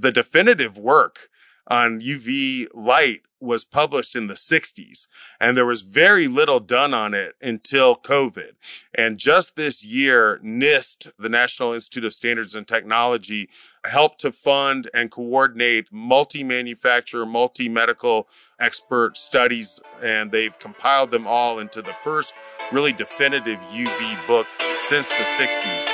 The definitive work on UV light was published in the 60s, and there was very little done on it until COVID. And just this year, NIST, the National Institute of Standards and Technology, helped to fund and coordinate multi-manufacturer, multi-medical expert studies, and they've compiled them all into the first really definitive UV book since the 60s.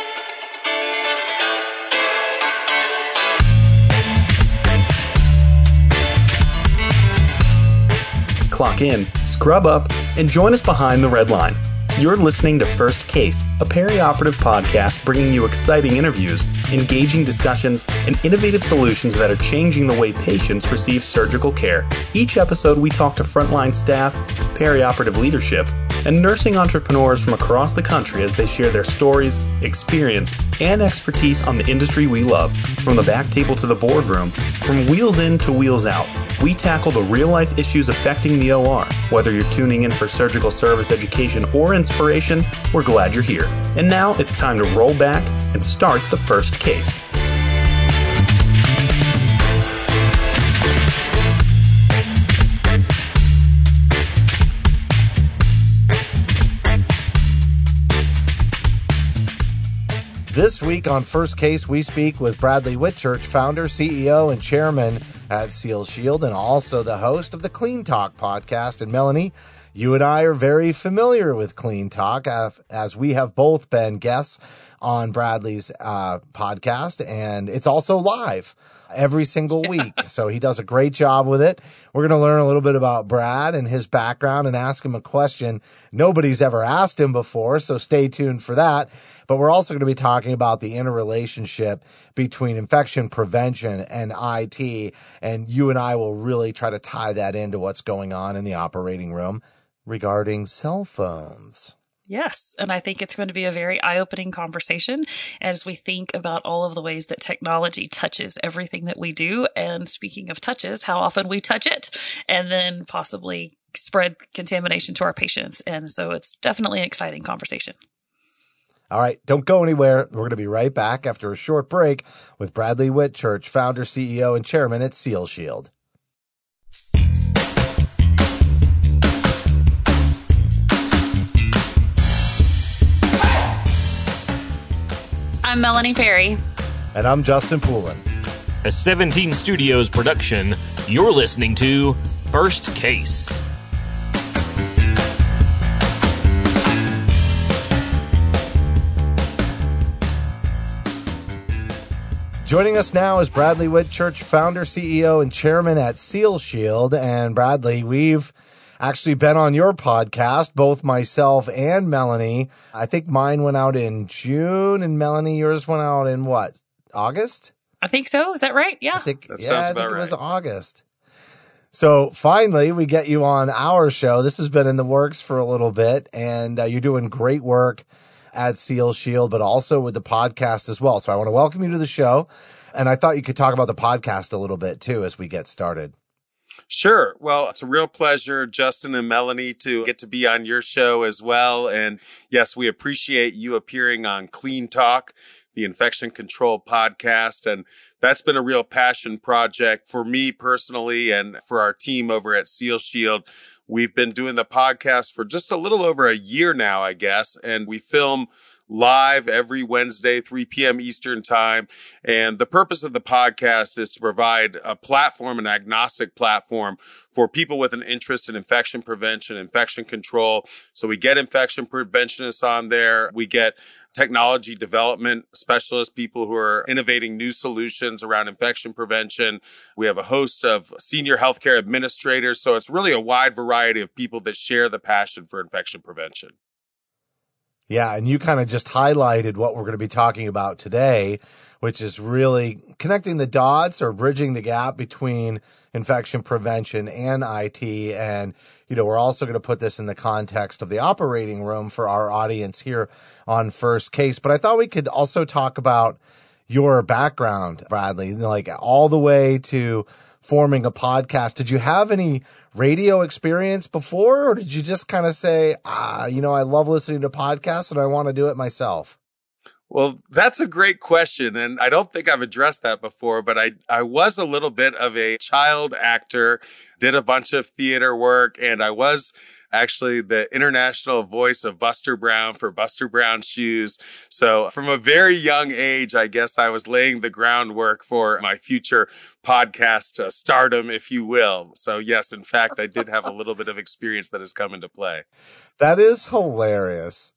Clock in, scrub up, and join us behind the red line. You're listening to First Case, a perioperative podcast bringing you exciting interviews, engaging discussions, and innovative solutions that are changing the way patients receive surgical care. Each episode, we talk to frontline staff, perioperative leadership, and nursing entrepreneurs from across the country as they share their stories, experience, and expertise on the industry we love. From the back table to the boardroom, from wheels in to wheels out, we tackle the real-life issues affecting the OR. Whether you're tuning in for surgical service education or inspiration, we're glad you're here. And now it's time to roll back and start the first case. This week on First Case, we speak with Bradley Whitchurch, founder, CEO, and chairman at SealShield, and also the host of the Clean Talk podcast. And Melanie, you and I are very familiar with Clean Talk, as we have both been guests on Bradley's podcast, and it's also live every single week. So he does a great job with it. We're going to learn a little bit about Brad and his background and ask him a question nobody's ever asked him before, so stay tuned for that. But we're also going to be talking about the interrelationship between infection prevention and IT, and you and I will really try to tie that into what's going on in the operating room regarding cell phones. Yes, and I think it's going to be a very eye-opening conversation as we think about all of the ways that technology touches everything that we do. And speaking of touches, how often we touch it and then possibly spread contamination to our patients. And so it's definitely an exciting conversation. All right, don't go anywhere. We're going to be right back after a short break with Bradley Whitchurch, founder, CEO, and chairman at SealShield. I'm Melanie Perry. And I'm Justin Poulin. A 17 Studios production, you're listening to First Case. Joining us now is Bradley Whitchurch, founder, CEO, and chairman at SealShield. And Bradley, we've actually been on your podcast, both myself and Melanie. I think mine went out in June, and Melanie, yours went out in what, August? I think so. Is that right? Yeah. I think That sounds about it was right. August. So finally, we get you on our show. This has been in the works for a little bit, and you're doing great work at SealShield, but also with the podcast as well. So I want to welcome you to the show. And I thought you could talk about the podcast a little bit too as we get started. Sure. Well, it's a real pleasure, Justin and Melanie, to get to be on your show as well. And yes, we appreciate you appearing on Clean Talk, the infection control podcast. And that's been a real passion project for me personally and for our team over at SealShield. We've been doing the podcast for just a little over a year now, I guess, and we film live every Wednesday, 3 p.m. Eastern time. And the purpose of the podcast is to provide a platform, an agnostic platform for people with an interest in infection prevention, infection control. So we get infection preventionists on there. We get technology development specialists, people who are innovating new solutions around infection prevention. We have a host of senior healthcare administrators. So it's really a wide variety of people that share the passion for infection prevention. Yeah, and you kind of just highlighted what we're going to be talking about today, which is really connecting the dots or bridging the gap between infection prevention and IT. And, we're also going to put this in the context of the operating room for our audience here on First Case. But I thought we could also talk about your background, Bradley, like all the way to forming a podcast. Did you have any radio experience before, or did you just kind of say, I love listening to podcasts and I want to do it myself? Well, that's a great question. And I don't think I've addressed that before, but I was a little bit of a child actor, did a bunch of theater work, and I was actually the international voice of Buster Brown for Buster Brown shoes. So from a very young age, I guess I was laying the groundwork for my future podcast stardom, if you will. So yes, in fact, I did have a little bit of experience that has come into play. That is hilarious.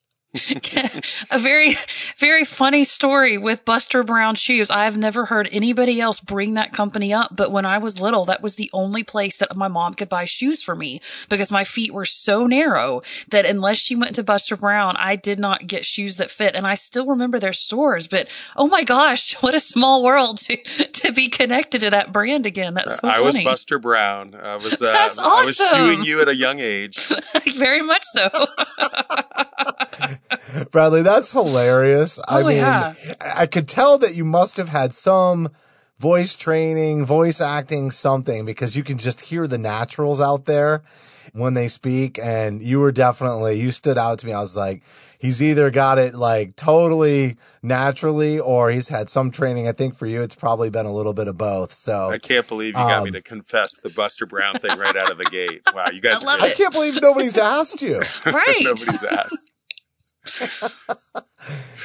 A very, very funny story with Buster Brown shoes. I've never heard anybody else bring that company up, but when I was little, that was the only place that my mom could buy shoes for me because my feet were so narrow that unless she went to Buster Brown, I did not get shoes that fit. And I still remember their stores, but oh my gosh, what a small world to be connected to that brand again. That's so funny. I was Buster Brown. That's awesome. I was shooing you at a young age. Very much so. Bradley, that's hilarious. I mean, yeah. I could tell that you must have had some voice training, voice acting, something, because you can just hear the naturals out there when they speak. And you stood out to me. I was like, he's either got it like totally naturally or he's had some training. I think for you, it's probably been a little bit of both. So I can't believe you got me to confess the Buster Brown thing right out of the gate. Wow, you guys love I can't believe nobody's asked you. Right. Nobody's asked.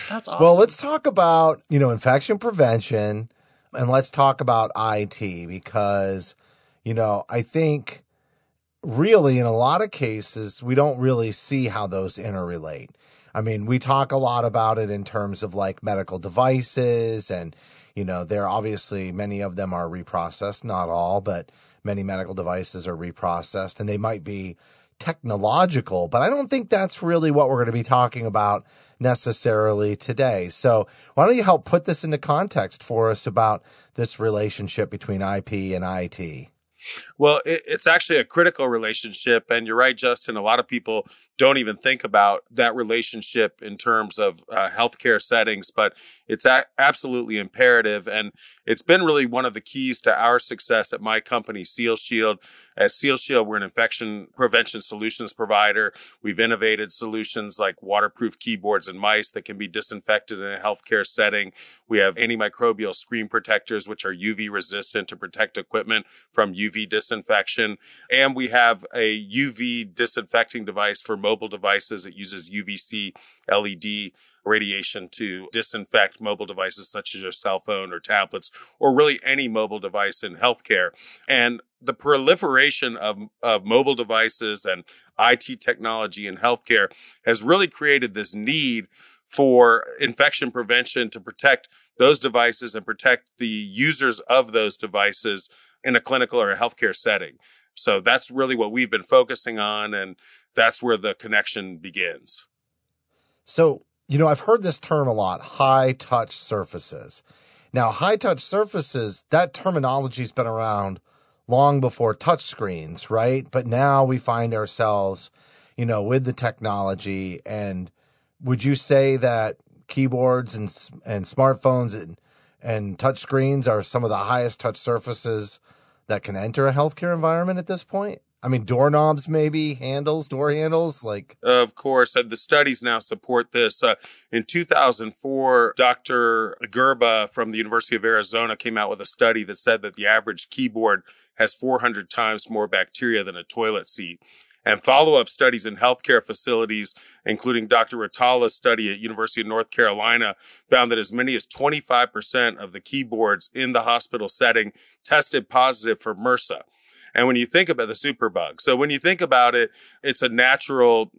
That's awesome. Well, let's talk about, infection prevention and let's talk about IT because, I think really in a lot of cases, we don't really see how those interrelate. I mean, we talk a lot about it in terms of like medical devices and, there obviously many of them are reprocessed, not all, but many medical devices are reprocessed and they might be technological, but I don't think that's really what we're going to be talking about necessarily today. So why don't you help put this into context for us about this relationship between IP and IT? Well, it's actually a critical relationship. And you're right, Justin. A lot of people don't even think about that relationship in terms of healthcare settings, but it's absolutely imperative. And it's been really one of the keys to our success at my company, SealShield. At SealShield, we're an infection prevention solutions provider. We've innovated solutions like waterproof keyboards and mice that can be disinfected in a healthcare setting. We have antimicrobial screen protectors, which are UV resistant to protect equipment from UV disinfection. And we have a UV disinfecting device for mobile devices. It uses UVC LED radiation to disinfect mobile devices such as your cell phone or tablets, or really any mobile device in healthcare. And the proliferation of mobile devices and IT technology in healthcare has really created this need for infection prevention to protect those devices and protect the users of those devices in a clinical or a healthcare setting. So that's really what we've been focusing on, and that's where the connection begins. So, I've heard this term a lot, high touch surfaces. Now, high touch surfaces, that terminology's been around long before touch screens, right? But now we find ourselves, with the technology. And would you say that keyboards and smartphones and touch screens are some of the highest touch surfaces that can enter a healthcare environment at this point? I mean, doorknobs, maybe door handles, like. Of course, the studies now support this. In 2004, Dr. Gerba from the University of Arizona came out with a study that said that the average keyboard has 400 times more bacteria than a toilet seat. And follow-up studies in healthcare facilities, including Dr. Ratala's study at University of North Carolina, found that as many as 25% of the keyboards in the hospital setting tested positive for MRSA. And when you think about the superbug, so when you think about it, it's a natural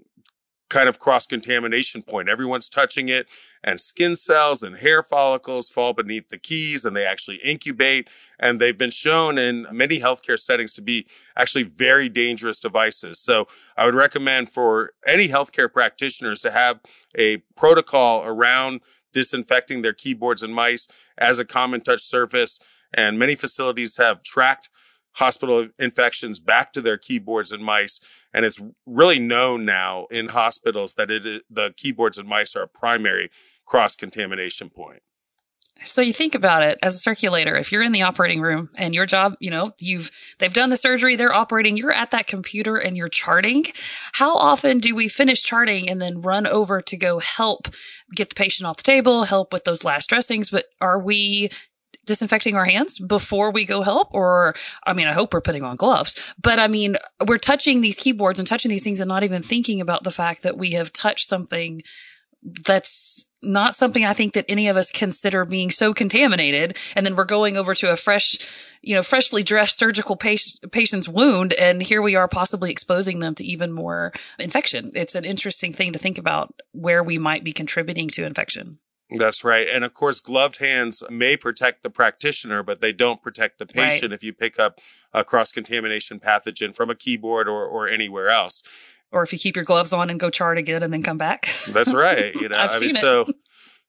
kind of cross-contamination point. Everyone's touching it, and skin cells and hair follicles fall beneath the keys, and they actually incubate. And they've been shown in many healthcare settings to be actually very dangerous devices. So I would recommend for any healthcare practitioners to have a protocol around disinfecting their keyboards and mice as a common touch surface. And many facilities have tracked hospital infections back to their keyboards and mice. And it's really known now in hospitals that the keyboards and mice are a primary cross-contamination point. So you think about it as a circulator, if you're in the operating room and your job, they've done the surgery, they're operating, you're at that computer and you're charting. How often do we finish charting and then run over to go help get the patient off the table, help with those last dressings? But are we disinfecting our hands before we go help? Or, I hope we're putting on gloves, but we're touching these keyboards and touching these things and not even thinking about the fact that we have touched something that's not something I think that any of us consider being so contaminated. And then we're going over to a freshly dressed surgical patient's wound. And here we are possibly exposing them to even more infection. It's an interesting thing to think about where we might be contributing to infection. That's right. And of course, gloved hands may protect the practitioner, but they don't protect the patient if you pick up a cross-contamination pathogen from a keyboard or anywhere else. Or if you keep your gloves on and go chart again and then come back. That's right. I've seen it.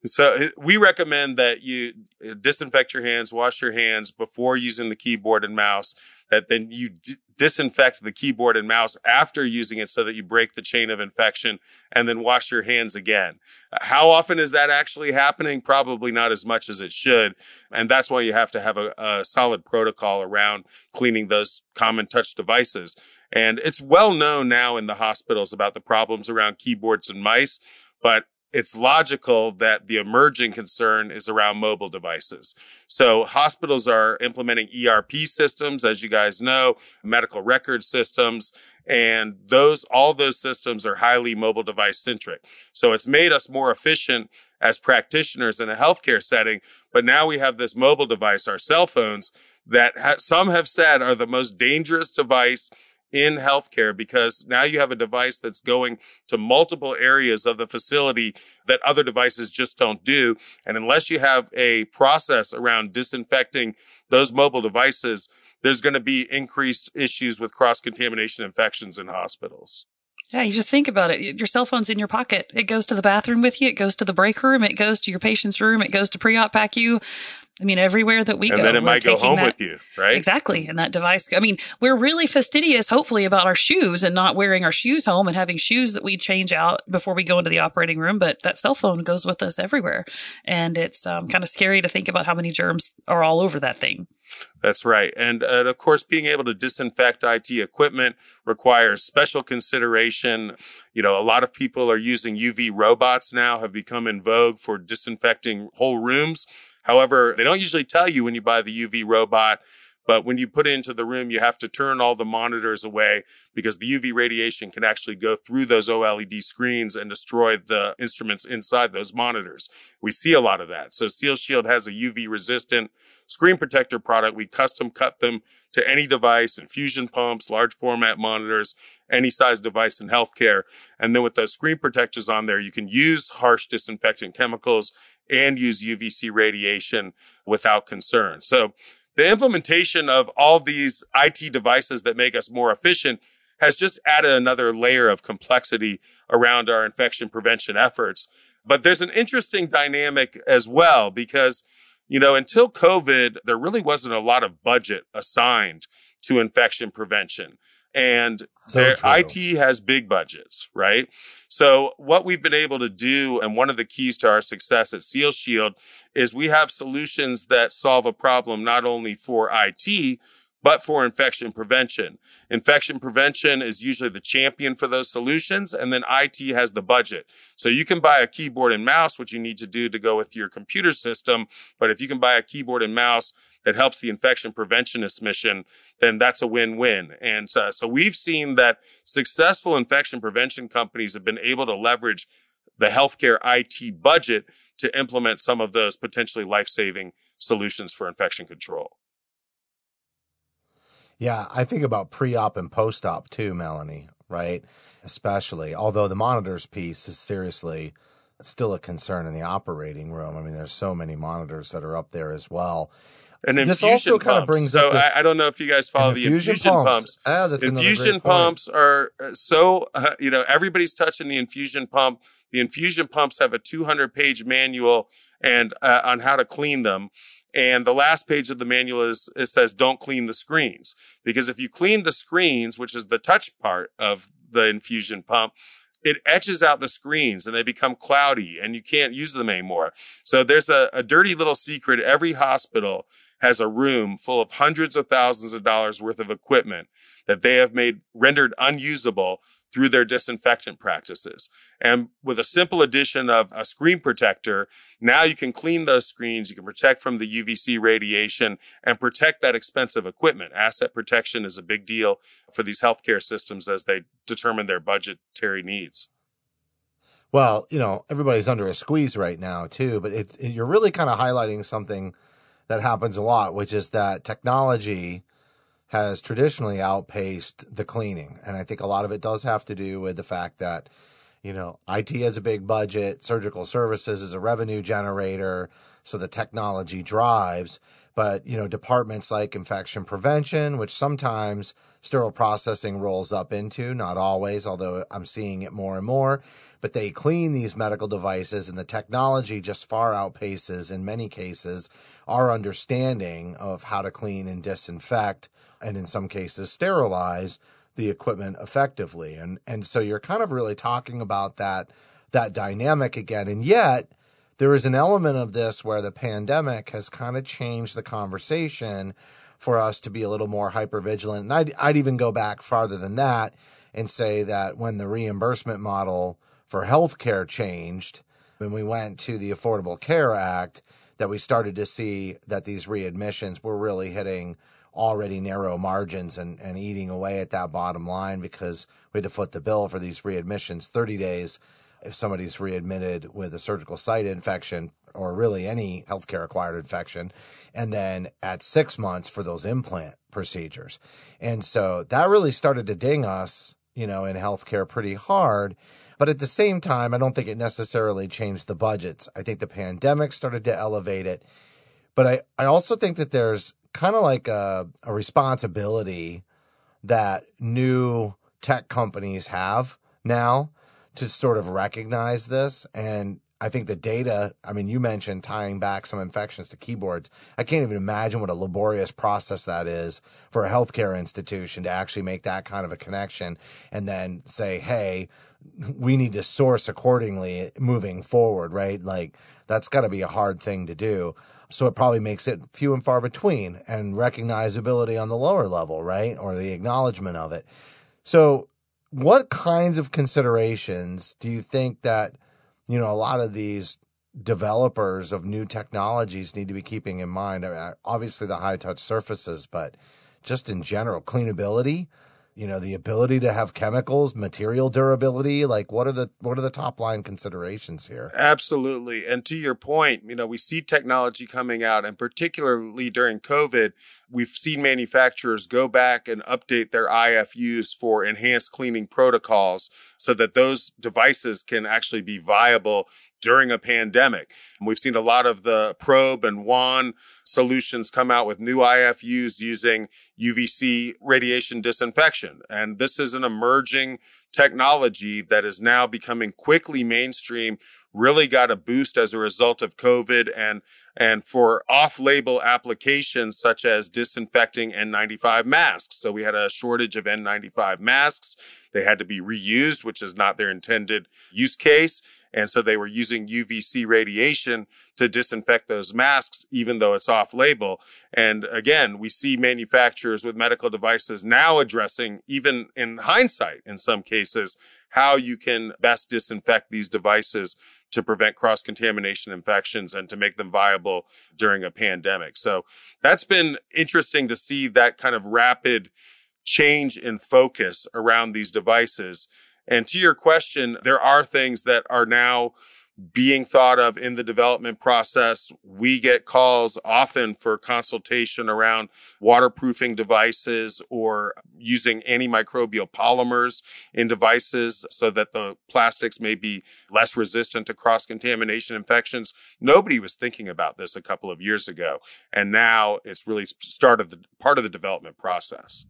So we recommend that you disinfect your hands, wash your hands before using the keyboard and mouse, that then you disinfect the keyboard and mouse after using it so that you break the chain of infection, and then wash your hands again. How often is that actually happening? Probably not as much as it should. And that's why you have to have a solid protocol around cleaning those common touch devices. And it's well known now in the hospitals about the problems around keyboards and mice, but it's logical that the emerging concern is around mobile devices. So hospitals are implementing ERP systems, as you guys know, medical record systems, and all those systems are highly mobile device centric. So it's made us more efficient as practitioners in a healthcare setting. But now we have this mobile device, our cell phones, that some have said are the most dangerous device in healthcare, because now you have a device that's going to multiple areas of the facility that other devices just don't do. And unless you have a process around disinfecting those mobile devices, there's going to be increased issues with cross-contamination infections in hospitals. Yeah, you just think about it. Your cell phone's in your pocket. It goes to the bathroom with you. It goes to the break room. It goes to your patient's room. It goes to pre-op PACU. Everywhere that we go. And then it might go home with you, right? Exactly. And that device, we're really fastidious, hopefully, about our shoes and not wearing our shoes home and having shoes that we change out before we go into the operating room. But that cell phone goes with us everywhere. And it's kind of scary to think about how many germs are all over that thing. That's right. And of course, being able to disinfect IT equipment requires special consideration. A lot of people are using UV robots now, have become in vogue for disinfecting whole rooms. However, they don't usually tell you when you buy the UV robot, but when you put it into the room, you have to turn all the monitors away because the UV radiation can actually go through those OLED screens and destroy the instruments inside those monitors. We see a lot of that. So SealShield has a UV resistant screen protector product. We custom cut them to any device, infusion pumps, large format monitors, any size device in healthcare. And then with those screen protectors on there, you can use harsh disinfectant chemicals and use UVC radiation without concern. So the implementation of all these IT devices that make us more efficient has just added another layer of complexity around our infection prevention efforts. But there's an interesting dynamic as well, because, until COVID, there really wasn't a lot of budget assigned to infection prevention. And IT has big budgets, right? So what we've been able to do, and one of the keys to our success at SealShield, is we have solutions that solve a problem not only for IT, but for infection prevention. Infection prevention is usually the champion for those solutions, and then IT has the budget. So you can buy a keyboard and mouse, which you need to do to go with your computer system, but if you can buy a keyboard and mouse that helps the infection preventionist mission, then that's a win-win. And so we've seen that successful infection prevention companies have been able to leverage the healthcare IT budget to implement some of those potentially life-saving solutions for infection control. Yeah, I think about pre-op and post-op too, Melanie, right? Especially, although the monitors piece is seriously still a concern in the operating room. There's so many monitors that are up there as well. And this also kind of brings up I don't know if you guys follow the infusion pumps. That's infusion pumps are so, everybody's touching the infusion pump. The infusion pumps have a 200-page manual and on how to clean them. And the last page of the manual it says, don't clean the screens. Because if you clean the screens, which is the touch part of the infusion pump, it etches out the screens and they become cloudy and you can't use them anymore. So there's a dirty little secret. Every hospital has a room full of hundreds of thousands of dollars worth of equipment that they have rendered unusable through their disinfectant practices. And with a simple addition of a screen protector, now you can clean those screens, you can protect from the UVC radiation and protect that expensive equipment. Asset protection is a big deal for these healthcare systems as they determine their budgetary needs. Well, everybody's under a squeeze right now too, but you're really kind of highlighting something that happens a lot, which is that technology has traditionally outpaced the cleaning. And I think a lot of it does have to do with the fact that, IT has a big budget, surgical services is a revenue generator, so the technology drives. But, departments like infection prevention, which sometimes sterile processing rolls up into, not always, although I'm seeing it more and more, but they clean these medical devices and the technology just far outpaces, in many cases, our understanding of how to clean and disinfect and in some cases sterilize the equipment effectively. And so you're kind of really talking about that dynamic again. And yet there is an element of this where the pandemic has kind of changed the conversation for us to be a little more hypervigilant. And I'd even go back farther than that and say that when the reimbursement model for healthcare changed, when we went to the Affordable Care Act, that we started to see that these readmissions were really hitting already narrow margins and eating away at that bottom line because we had to foot the bill for these readmissions 30 days if somebody's readmitted with a surgical site infection or really any healthcare acquired infection, and then at 6 months for those implant procedures. And so that really started to ding us, in healthcare pretty hard. But at the same time, I don't think it necessarily changed the budgets. I think the pandemic started to elevate it. But I also think that there's kind of like a responsibility that new tech companies have now to sort of recognize this. And I think the data, you mentioned tying back some infections to keyboards. I can't even imagine what a laborious process that is for a healthcare institution to actually make that kind of a connection and then say, hey, we need to source accordingly moving forward, right? Like that's got to be a hard thing to do. So it probably makes it few and far between and recognizability on the lower level, right? Or the acknowledgement of it. So what kinds of considerations do you think that, a lot of these developers of new technologies need to be keeping in mind? Obviously the high touch surfaces, but just in general, cleanability, the ability to have chemicals, material durability, like what are the top line considerations here? Absolutely. And to your point, we see technology coming out, and particularly during COVID, we've seen manufacturers go back and update their IFUs for enhanced cleaning protocols so that those devices can actually be viable during a pandemic. And we've seen a lot of the probe and wand solutions come out with new IFUs using UVC radiation disinfection. And this is an emerging technology that is now becoming quickly mainstream, really got a boost as a result of COVID and for off-label applications such as disinfecting N95 masks. So we had a shortage of N95 masks. They had to be reused, which is not their intended use case. And so they were using UVC radiation to disinfect those masks, even though it's off-label. And again, we see manufacturers with medical devices now addressing, even in hindsight, in some cases, how you can best disinfect these devices to prevent cross-contamination infections and to make them viable during a pandemic. So that's been interesting to see that kind of rapid change in focus around these devices. And to your question, there are things that are now being thought of in the development process. We get calls often for consultation around waterproofing devices or using antimicrobial polymers in devices so that the plastics may be less resistant to cross-contamination infections. Nobody was thinking about this a couple of years ago, and now it's really part of the development process.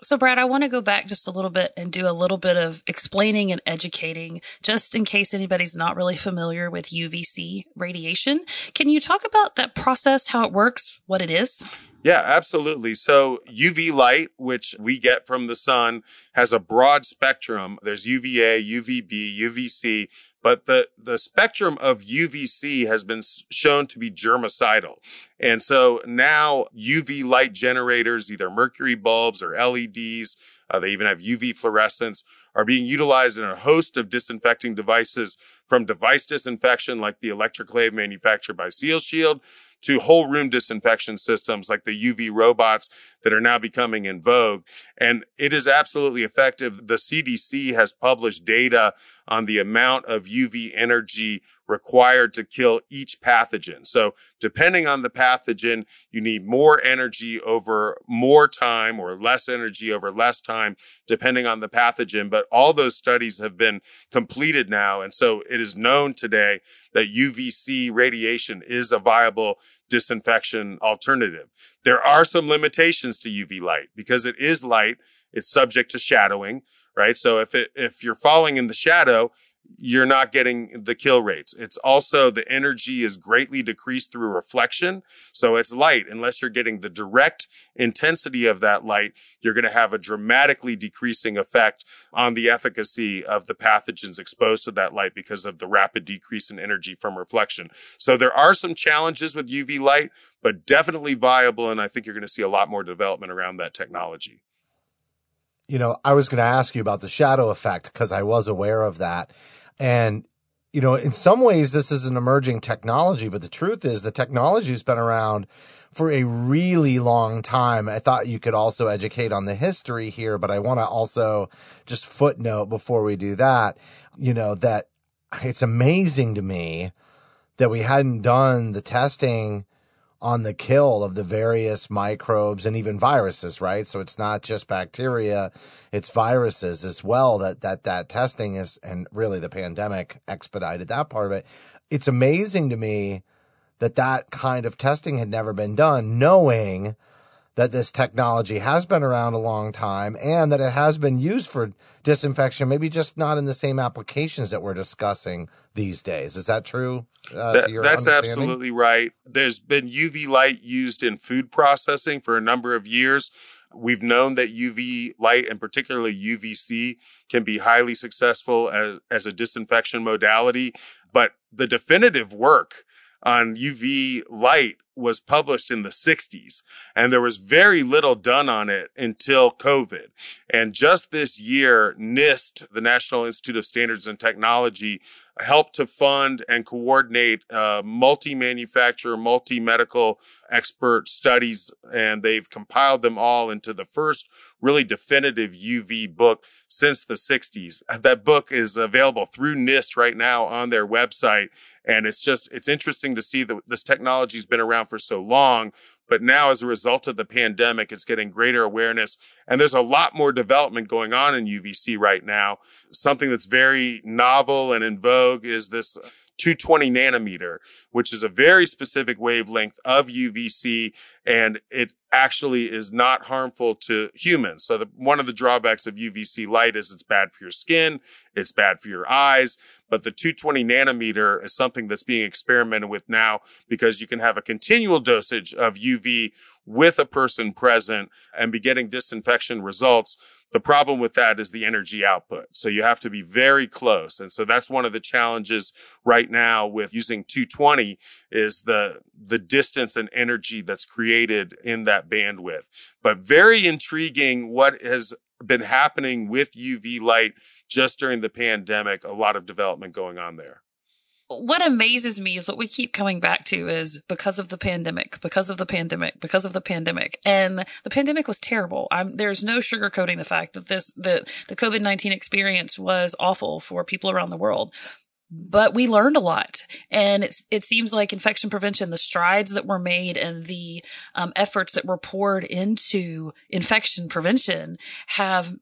So, Brad, I want to go back just a little bit and do a little bit of explaining and educating, just in case anybody's not really familiar with UVC radiation. Can you talk about that process, how it works, what it is? Yeah, absolutely. So UV light, which we get from the sun, has a broad spectrum. There's UVA, UVB, UVC, but the spectrum of UVC has been shown to be germicidal. And so now UV light generators, either mercury bulbs or LEDs, they even have UV fluorescence, are being utilized in a host of disinfecting devices, from device disinfection like the Electroclave manufactured by SealShield to whole room disinfection systems like the UV robots that are now becoming in vogue. And it is absolutely effective. The CDC has published data on the amount of UV energy required to kill each pathogen. So depending on the pathogen, you need more energy over more time or less energy over less time, depending on the pathogen. But all those studies have been completed now. And so it is known today that UVC radiation is a viable disinfection alternative. There are some limitations to UV light because it is light. It's subject to shadowing, right? So if you're falling in the shadow, you're not getting the kill rates. It's also the energy is greatly decreased through reflection. So it's light. Unless you're getting the direct intensity of that light, you're going to have a dramatically decreasing effect on the efficacy of the pathogens exposed to that light because of the rapid decrease in energy from reflection. So there are some challenges with UV light, but definitely viable. And I think you're going to see a lot more development around that technology. You know, I was going to ask you about the shadow effect because I was aware of that. And, you know, in some ways, this is an emerging technology, but the truth is the technology has been around for a really long time. I thought you could also educate on the history here, but I want to also just footnote before we do that, you know, that it's amazing to me that we hadn't done the testing on the kill of the various microbes and even viruses, right? So it's not just bacteria, it's viruses as well that testing is, and really the pandemic expedited that part of it. It's amazing to me that kind of testing had never been done, knowing that this technology has been around a long time and that it has been used for disinfection, maybe just not in the same applications that we're discussing these days. Is that true? To your That's understanding? absolutely right. There's been UV light used in food processing for a number of years. We've known that UV light, and particularly UVC, can be highly successful as a disinfection modality. But the definitive work on UV light was published in the 60s, and there was very little done on it until COVID. And just this year, NIST, the National Institute of Standards and Technology, helped to fund and coordinate multi-manufacturer, multi-medical expert studies, and they've compiled them all into the first really definitive UV book since the 60s. That book is available through NIST right now on their website. And it's interesting to see that this technology's been around for so long, but now as a result of the pandemic, it's getting greater awareness. And there's a lot more development going on in UVC right now. Something that's very novel and in vogue is this 220 nanometer, which is a very specific wavelength of UVC, and it actually is not harmful to humans. So one of the drawbacks of UVC light is it's bad for your skin, it's bad for your eyes, but the 220 nanometer is something that's being experimented with now because you can have a continual dosage of UV with a person present and be getting disinfection results. The problem with that is the energy output. So you have to be very close. And so that's one of the challenges right now with using 220 is the distance and energy that's created in that bandwidth. But very intriguing what has been happening with UV light just during the pandemic. A lot of development going on there. What amazes me is what we keep coming back to is because of the pandemic, because of the pandemic, because of the pandemic. And the pandemic was terrible. There's no sugarcoating the fact that the COVID-19 experience was awful for people around the world. But we learned a lot. And it seems like infection prevention, the strides that were made and the efforts that were poured into infection prevention have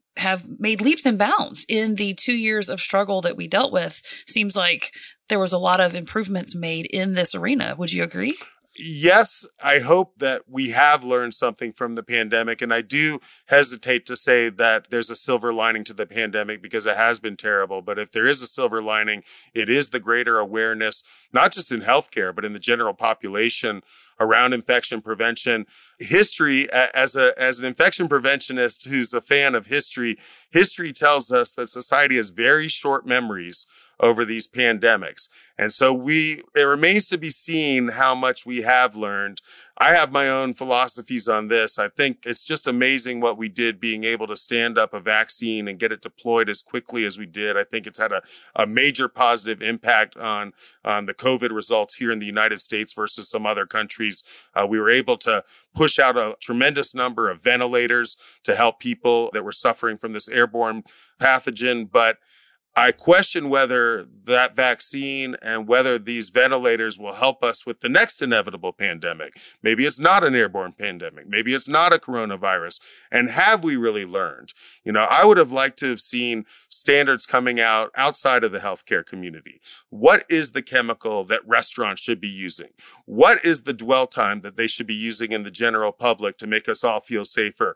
made leaps and bounds in the 2 years of struggle that we dealt with. Seems like there was a lot of improvements made in this arena. Would you agree? Yes, I hope that we have learned something from the pandemic. And I do hesitate to say that there's a silver lining to the pandemic because it has been terrible. But if there is a silver lining, it is the greater awareness, not just in healthcare, but in the general population around infection prevention. History, as an infection preventionist who's a fan of history, history tells us that society has very short memories over these pandemics. And so it remains to be seen how much we have learned. I have my own philosophies on this. I think it's just amazing what we did being able to stand up a vaccine and get it deployed as quickly as we did. I think it's had a major positive impact on the COVID results here in the United States versus some other countries. We were able to push out a tremendous number of ventilators to help people that were suffering from this airborne pathogen. But I question whether that vaccine and whether these ventilators will help us with the next inevitable pandemic. Maybe it's not an airborne pandemic. Maybe it's not a coronavirus. And have we really learned? I would have liked to have seen standards coming out outside of the healthcare community. What is the chemical that restaurants should be using? What is the dwell time that they should be using in the general public to make us all feel safer?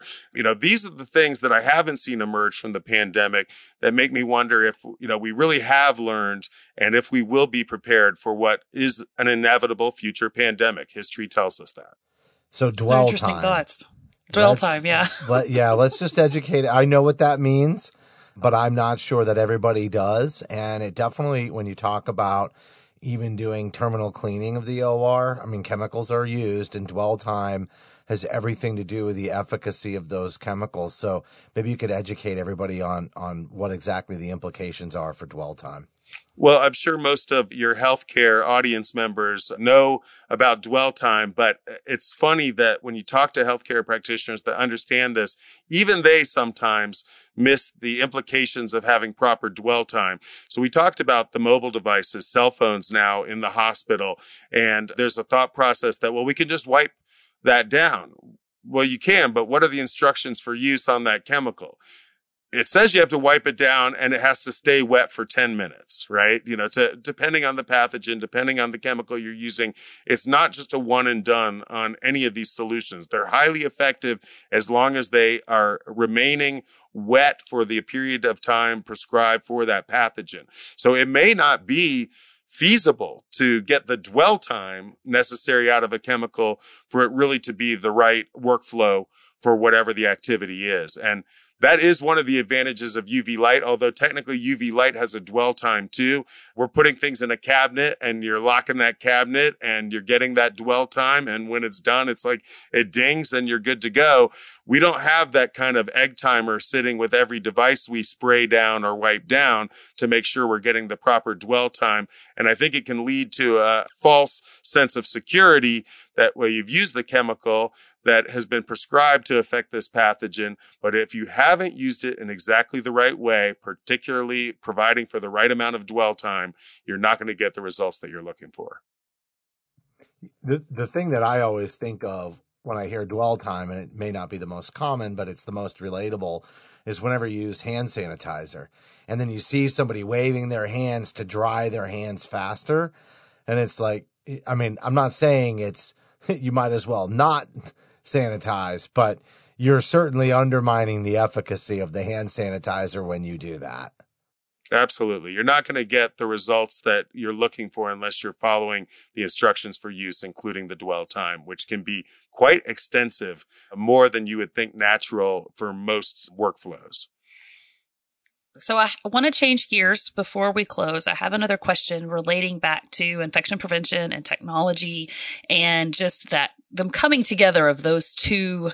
These are the things that I haven't seen emerge from the pandemic that make me wonder if we really have learned and if we will be prepared for what is an inevitable future pandemic. History tells us that. So dwell interesting time. Thoughts. Dwell time, yeah. Let's just educate. I know what that means, but I'm not sure that everybody does. And it definitely, when you talk about even doing terminal cleaning of the OR, chemicals are used, and dwell time has everything to do with the efficacy of those chemicals. So maybe you could educate everybody on what exactly the implications are for dwell time. Well, I'm sure most of your healthcare audience members know about dwell time, but it's funny that when you talk to healthcare practitioners that understand this, even they sometimes miss the implications of having proper dwell time. So we talked about the mobile devices, cell phones now in the hospital, and there's a thought process that, we can just wipe that down. Well, you can, but what are the instructions for use on that chemical? It says you have to wipe it down and it has to stay wet for 10 minutes, right? Depending on the pathogen, depending on the chemical you're using, it's not just a one and done on any of these solutions. They're highly effective as long as they are remaining wet for the period of time prescribed for that pathogen. So it may not be feasible to get the dwell time necessary out of a chemical for it really to be the right workflow for whatever the activity is. And that is one of the advantages of UV light, although technically UV light has a dwell time too. We're putting things in a cabinet and you're locking that cabinet and you're getting that dwell time. And when it's done, it's like it dings and you're good to go. We don't have that kind of egg timer sitting with every device we spray down or wipe down to make sure we're getting the proper dwell time. And I think it can lead to a false sense of security that you've used the chemical that has been prescribed to affect this pathogen. But if you haven't used it in exactly the right way, particularly providing for the right amount of dwell time, you're not going to get the results that you're looking for. The thing that I always think of when I hear dwell time, and it may not be the most common, but it's the most relatable, is whenever you use hand sanitizer and then you see somebody waving their hands to dry their hands faster. And it's like, I'm not saying you might as well not sanitize, but you're certainly undermining the efficacy of the hand sanitizer when you do that. Absolutely. You're not going to get the results that you're looking for unless you're following the instructions for use, including the dwell time, which can be quite extensive, more than you would think natural for most workflows. So I want to change gears before we close. I have another question relating back to infection prevention and technology and just that them coming together of those two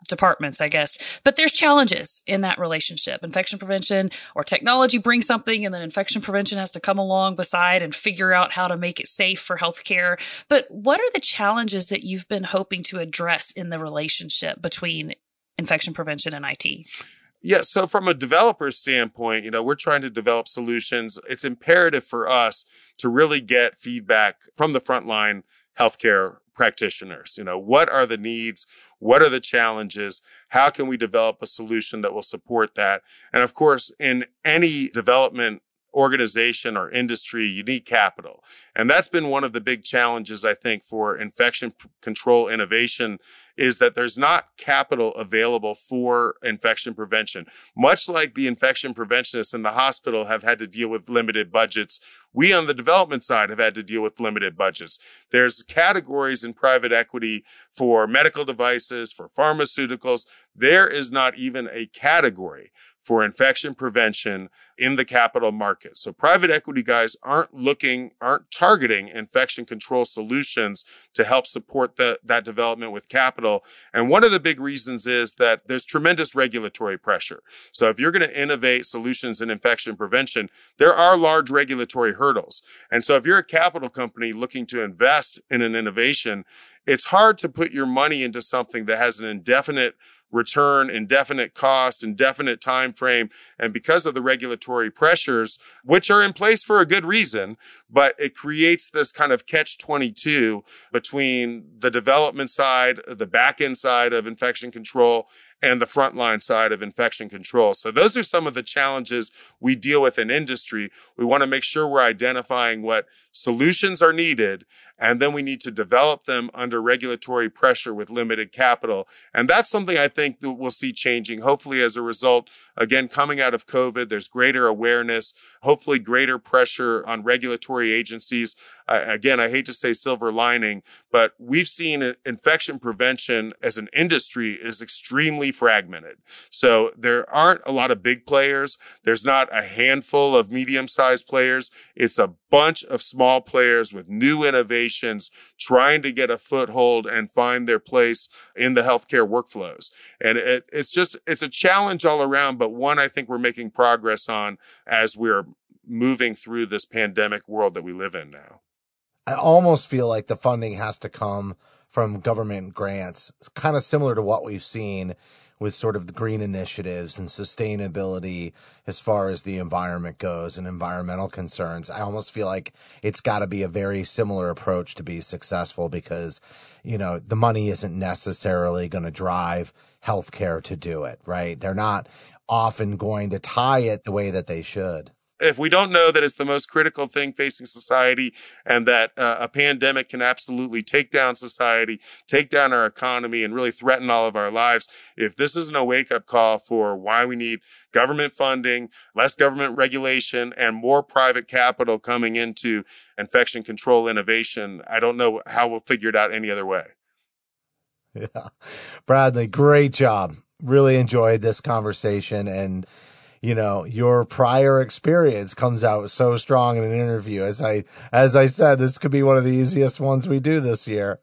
departments, I guess. But there's challenges in that relationship. Infection prevention or technology brings something, and then infection prevention has to come along beside and figure out how to make it safe for healthcare. But what are the challenges that you've been hoping to address in the relationship between infection prevention and IT? Yeah. So from a developer standpoint, we're trying to develop solutions. It's imperative for us to really get feedback from the frontline healthcare practitioners. What are the needs? What are the challenges? How can we develop a solution that will support that? And of course, in any development organization or industry, you need capital. And that's been one of the big challenges, I think, for infection control innovation, is that there's not capital available for infection prevention. Much like the infection preventionists in the hospital have had to deal with limited budgets, we on the development side have had to deal with limited budgets. There's categories in private equity for medical devices, for pharmaceuticals. There is not even a category for infection prevention in the capital market. So private equity guys aren't targeting infection control solutions to help support that development with capital. And one of the big reasons is that there's tremendous regulatory pressure. So if you're going to innovate solutions in infection prevention, there are large regulatory hurdles. And so if you're a capital company looking to invest in an innovation, it's hard to put your money into something that has an indefinite return, indefinite cost, indefinite time frame. And because of the regulatory pressures, which are in place for a good reason, but it creates this kind of catch-22 between the development side, the back end side of infection control, and the frontline side of infection control. So those are some of the challenges we deal with in industry. We want to make sure we're identifying what solutions are needed, and then we need to develop them under regulatory pressure with limited capital. And that's something I think that we'll see changing. Hopefully, as a result, again, coming out of COVID, there's greater awareness, hopefully greater pressure on regulatory agencies. Again, I hate to say silver lining, but we've seen infection prevention as an industry is extremely fragmented. So there aren't a lot of big players. There's not a handful of medium-sized players. It's a bunch of small players with new innovations trying to get a foothold and find their place in the healthcare workflows. And it's a challenge all around, but one I think we're making progress on as we're moving through this pandemic world that we live in now. I almost feel like the funding has to come from government grants, kind of similar to what we've seen with sort of the green initiatives and sustainability as far as the environment goes and environmental concerns. I almost feel like it's got to be a very similar approach to be successful because, the money isn't necessarily going to drive healthcare to do it, right? They're not often going to tie it the way that they should. If we don't know that it's the most critical thing facing society and that a pandemic can absolutely take down society, take down our economy, and really threaten all of our lives, if this isn't a wake-up call for why we need government funding, less government regulation, and more private capital coming into infection control innovation, I don't know how we'll figure it out any other way. Yeah. Bradley, great job. Really enjoyed this conversation, and your prior experience comes out so strong in an interview. As I said, this could be one of the easiest ones we do this year.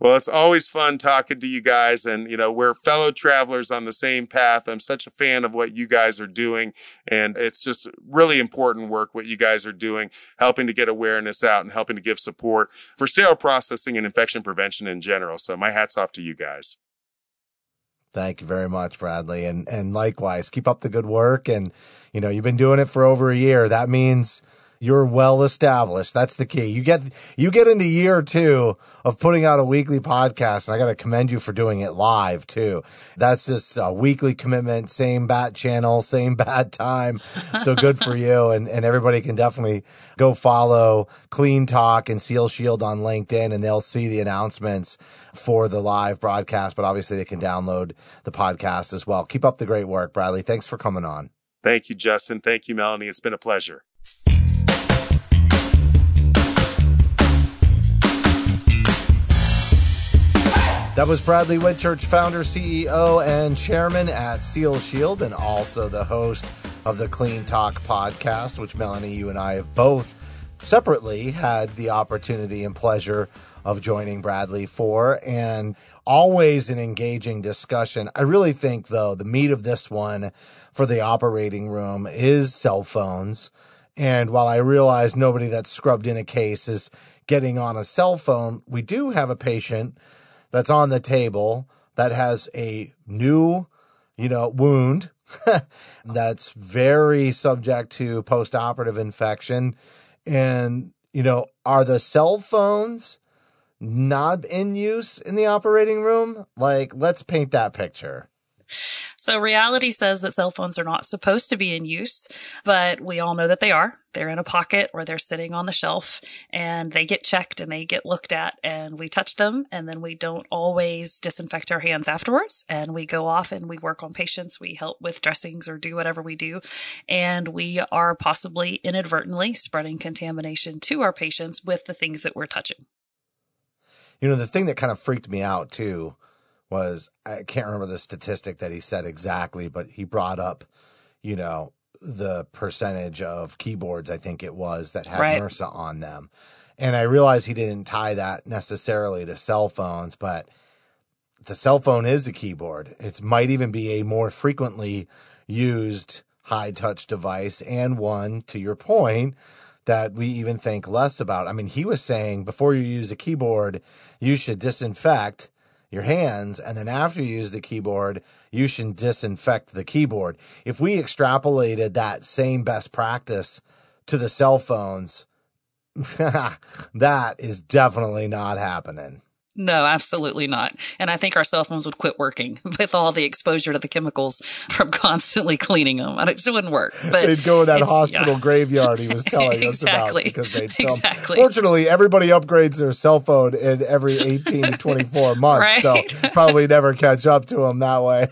Well, it's always fun talking to you guys, and we're fellow travelers on the same path. I'm such a fan of what you guys are doing, and it's just really important work what you guys are doing, helping to get awareness out and helping to give support for sterile processing and infection prevention in general. So my hat's off to you guys. Thank you very much, Bradley. And likewise, keep up the good work. And, you've been doing it for over a year. That means you're well established. That's the key. You get into year 2 of putting out a weekly podcast, and I got to commend you for doing it live too. That's just a weekly commitment, same bat channel, same bat time. So good for you. And everybody can definitely go follow Clean Talk and Seal Shield on LinkedIn, and they'll see the announcements for the live broadcast, but obviously they can download the podcast as well. Keep up the great work, Bradley. Thanks for coming on. Thank you, Justin. Thank you, Melanie. It's been a pleasure. That was Bradley Whitchurch, founder, CEO, and chairman at Seal Shield, and also the host of the Clean Talk podcast, which Melanie, you and I have both separately had the opportunity and pleasure of joining Bradley for, and always an engaging discussion. I really think, though, the meat of this one for the operating room is cell phones. And while I realize nobody that's scrubbed in a case is getting on a cell phone, we do have a patient that's on the table that has a new, wound that's very subject to post-operative infection. And, are the cell phones not in use in the operating room? Let's paint that picture. So reality says that cell phones are not supposed to be in use, but we all know that they are. They're in a pocket or they're sitting on the shelf, and they get checked and they get looked at, and we touch them, and then we don't always disinfect our hands afterwards. And we go off and we work on patients. We help with dressings or do whatever we do. And we are possibly inadvertently spreading contamination to our patients with the things that we're touching. You know, the thing that kind of freaked me out too was, I can't remember the statistic that he said exactly, but he brought up, you know, the percentage of keyboards, I think it was, that had MRSA on them. And I realized he didn't tie that necessarily to cell phones, but the cell phone is a keyboard. It might even be a more frequently used high touch device, and one, to your point, that we even think less about. I mean, he was saying before you use a keyboard, you should disinfect your hands, and then after you use the keyboard, you should disinfect the keyboard. If we extrapolated that same best practice to the cell phones, that is definitely not happening. No, absolutely not. And I think our cell phones would quit working with all the exposure to the chemicals from constantly cleaning them. It just wouldn't work. But they'd go in that hospital graveyard he was telling us about, because they'd film. Fortunately, everybody upgrades their cell phone in every 18 to 24 months, so probably never catch up to them that way.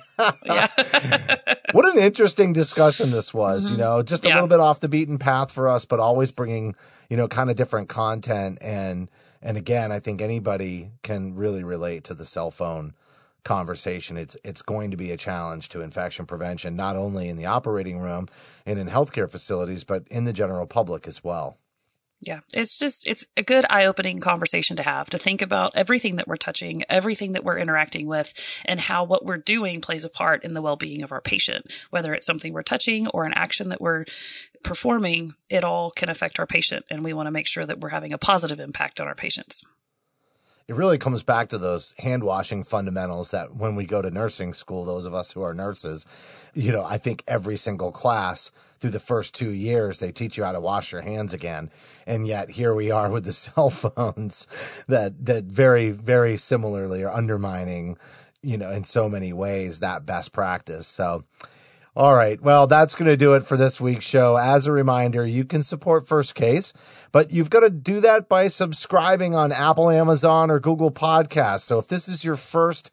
What an interesting discussion this was, you know, just a little bit off the beaten path for us, but always bringing, you know, kind of different content. And again, I think anybody can really relate to the cell phone conversation. It's going to be a challenge to infection prevention, not only in the operating room and in healthcare facilities, but in the general public as well. Yeah, it's a good eye-opening conversation to have, to think about everything that we're touching, everything that we're interacting with, and how what we're doing plays a part in the well-being of our patient. Whether it's something we're touching or an action that we're performing, it all can affect our patient, and we want to make sure that we're having a positive impact on our patients. It really comes back to those hand washing fundamentals that when we go to nursing school, those of us who are nurses, you know, I think every single class through the first 2 years, they teach you how to wash your hands again. And yet here we are with the cell phones that very, very similarly are undermining, you know, in so many ways that best practice. So, all right. Well, that's going to do it for this week's show. As a reminder, you can support First Case, but you've got to do that by subscribing on Apple, Amazon, or Google Podcasts. So if this is your first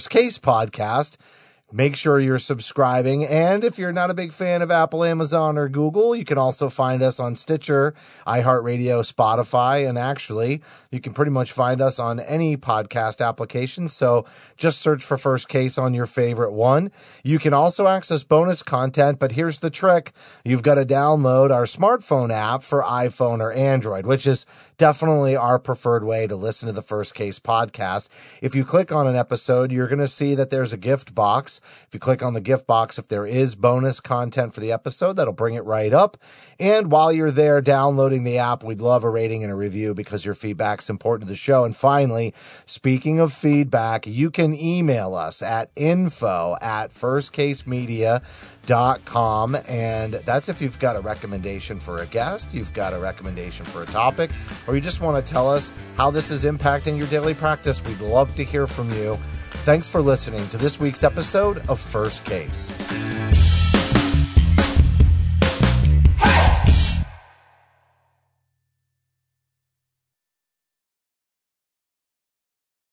Case podcast, make sure you're subscribing. And if you're not a big fan of Apple, Amazon, or Google, you can also find us on Stitcher, iHeartRadio, Spotify, and actually, you can pretty much find us on any podcast application. So just search for First Case on your favorite one. You can also access bonus content, but here's the trick. You've got to download our smartphone app for iPhone or Android, which is definitely our preferred way to listen to the First Case podcast. If you click on an episode, you're going to see that there's a gift box. If you click on the gift box, if there is bonus content for the episode, that'll bring it right up. And while you're there downloading the app, we'd love a rating and a review because your feedback's important to the show. And finally, speaking of feedback, you can email us at info@firstcasemedia.com. And that's if you've got a recommendation for a guest, you've got a recommendation for a topic, or you just want to tell us how this is impacting your daily practice. We'd love to hear from you. Thanks for listening to this week's episode of First Case.